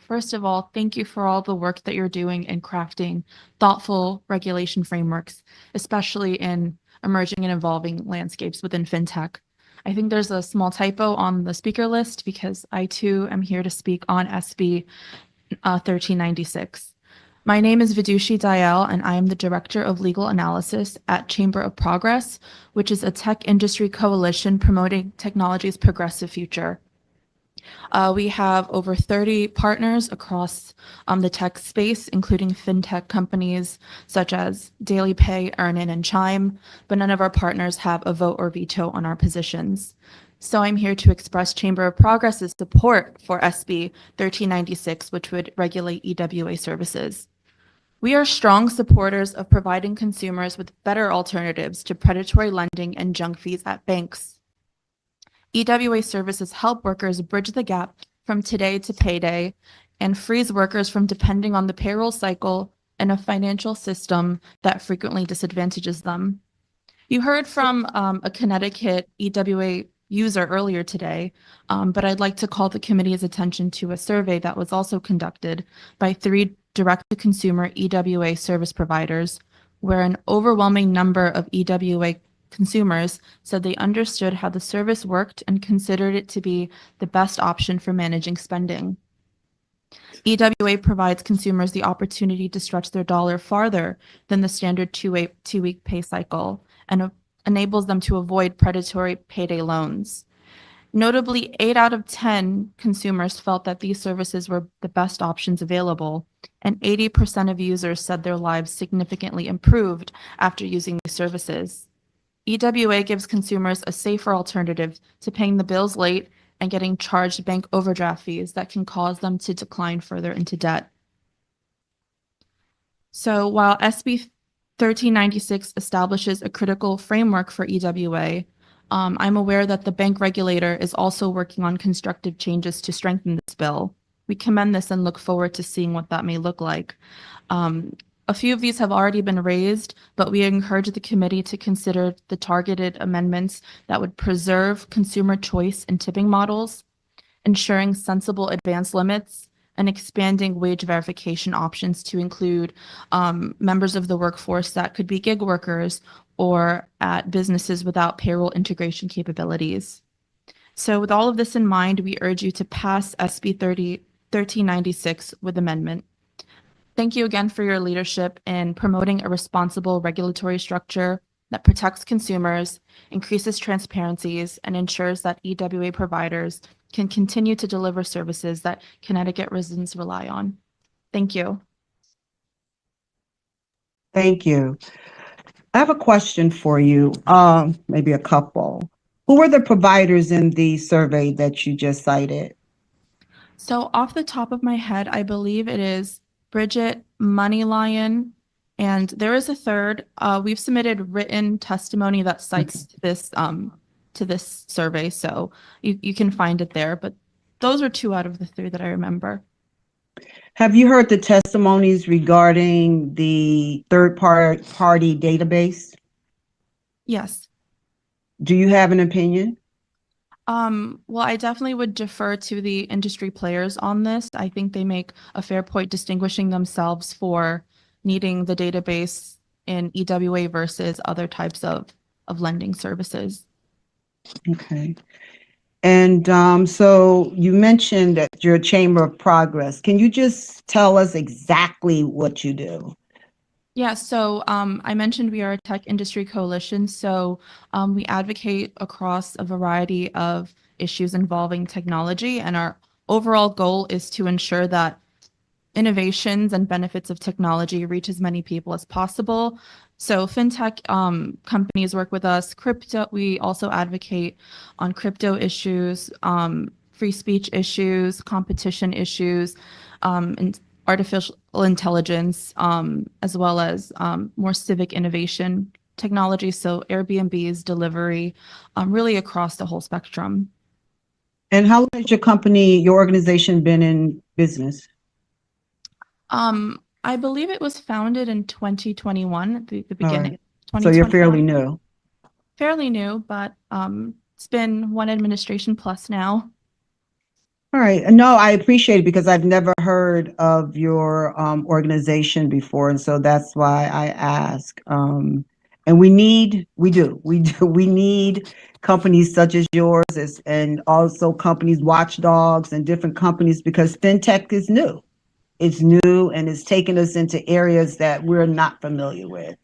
First of all, thank you for all the work that you're doing in crafting thoughtful regulation frameworks, especially in emerging and evolving landscapes within fintech. I think there's a small typo on the speaker list because I too am here to speak on SB 1396. My name is Vidushi Dayal, and I am the Director of Legal Analysis at Chamber of Progress, which is a tech industry coalition promoting technology's progressive future. We have over 30 partners across the tech space, including fintech companies such as DailyPay, Earnin, and Chime, but none of our partners have a vote or veto on our positions. So I'm here to express Chamber of Progress's support for SB 1396, which would regulate EWA services. We are strong supporters of providing consumers with better alternatives to predatory lending and junk fees at banks. EWA services help workers bridge the gap from today to payday and frees workers from depending on the payroll cycle and a financial system that frequently disadvantages them. You heard from a Connecticut EWA user earlier today, but I'd like to call the committee's attention to a survey that was also conducted by 3 direct-to-consumer EWA service providers, where an overwhelming number of EWA consumers said they understood how the service worked and considered it to be the best option for managing spending. EWA provides consumers the opportunity to stretch their dollar farther than the standard two-week pay cycle and enables them to avoid predatory payday loans. Notably, 8 out of 10 consumers felt that these services were the best options available, and 80% of users said their lives significantly improved after using these services. EWA gives consumers a safer alternative to paying the bills late and getting charged bank overdraft fees that can cause them to decline further into debt. So while SB 1396 establishes a critical framework for EWA, I'm aware that the bank regulator is also working on constructive changes to strengthen this bill. We commend this and look forward to seeing what that may look like. A few of these have already been raised, but we encourage the committee to consider the targeted amendments that would preserve consumer choice in tipping models, ensuring sensible advance limits, and expanding wage verification options to include members of the workforce that could be gig workers or at businesses without payroll integration capabilities. So with all of this in mind, we urge you to pass SB 1396 with amendment. Thank you again for your leadership in promoting a responsible regulatory structure that protects consumers, increases transparencies, and ensures that EWA providers can continue to deliver services that Connecticut residents rely on. Thank you. Thank you. I have a question for you, maybe a couple. Who were the providers in the survey that you just cited? So off the top of my head, I believe it is Bridget, Moneylion, and there is a third. We've submitted written testimony that cites to this survey, so you can find it there. But those are 2 out of the 3 that I remember. Have you heard the testimonies regarding the third-party database? Yes. Do you have an opinion? Well, I definitely would defer to the industry players on this. I think they make a fair point distinguishing themselves for needing the database in EWA versus other types of lending services. Okay. And so you mentioned that you're a Chamber of Progress. Can you just tell us exactly what you do? Yeah, so I mentioned we are a tech industry coalition, so we advocate across a variety of issues involving technology, and our overall goal is to ensure that innovations and benefits of technology reach as many people as possible. So fintech companies work with us. Crypto, we also advocate on crypto issues, free speech issues, competition issues, and artificial intelligence, as well as more civic innovation technology. So Airbnb's delivery, really across the whole spectrum. And how long has your organization been in business? I believe it was founded in 2021, the beginning. Right. So you're fairly new. Fairly new, but it's been one administration plus now. All right. No, I appreciate it because I've never heard of your organization before, and so that's why I ask. And we need companies such as yours, and also companies, watchdogs, and different companies because fintech is new. It's new and it's taken us into areas that we're not familiar with.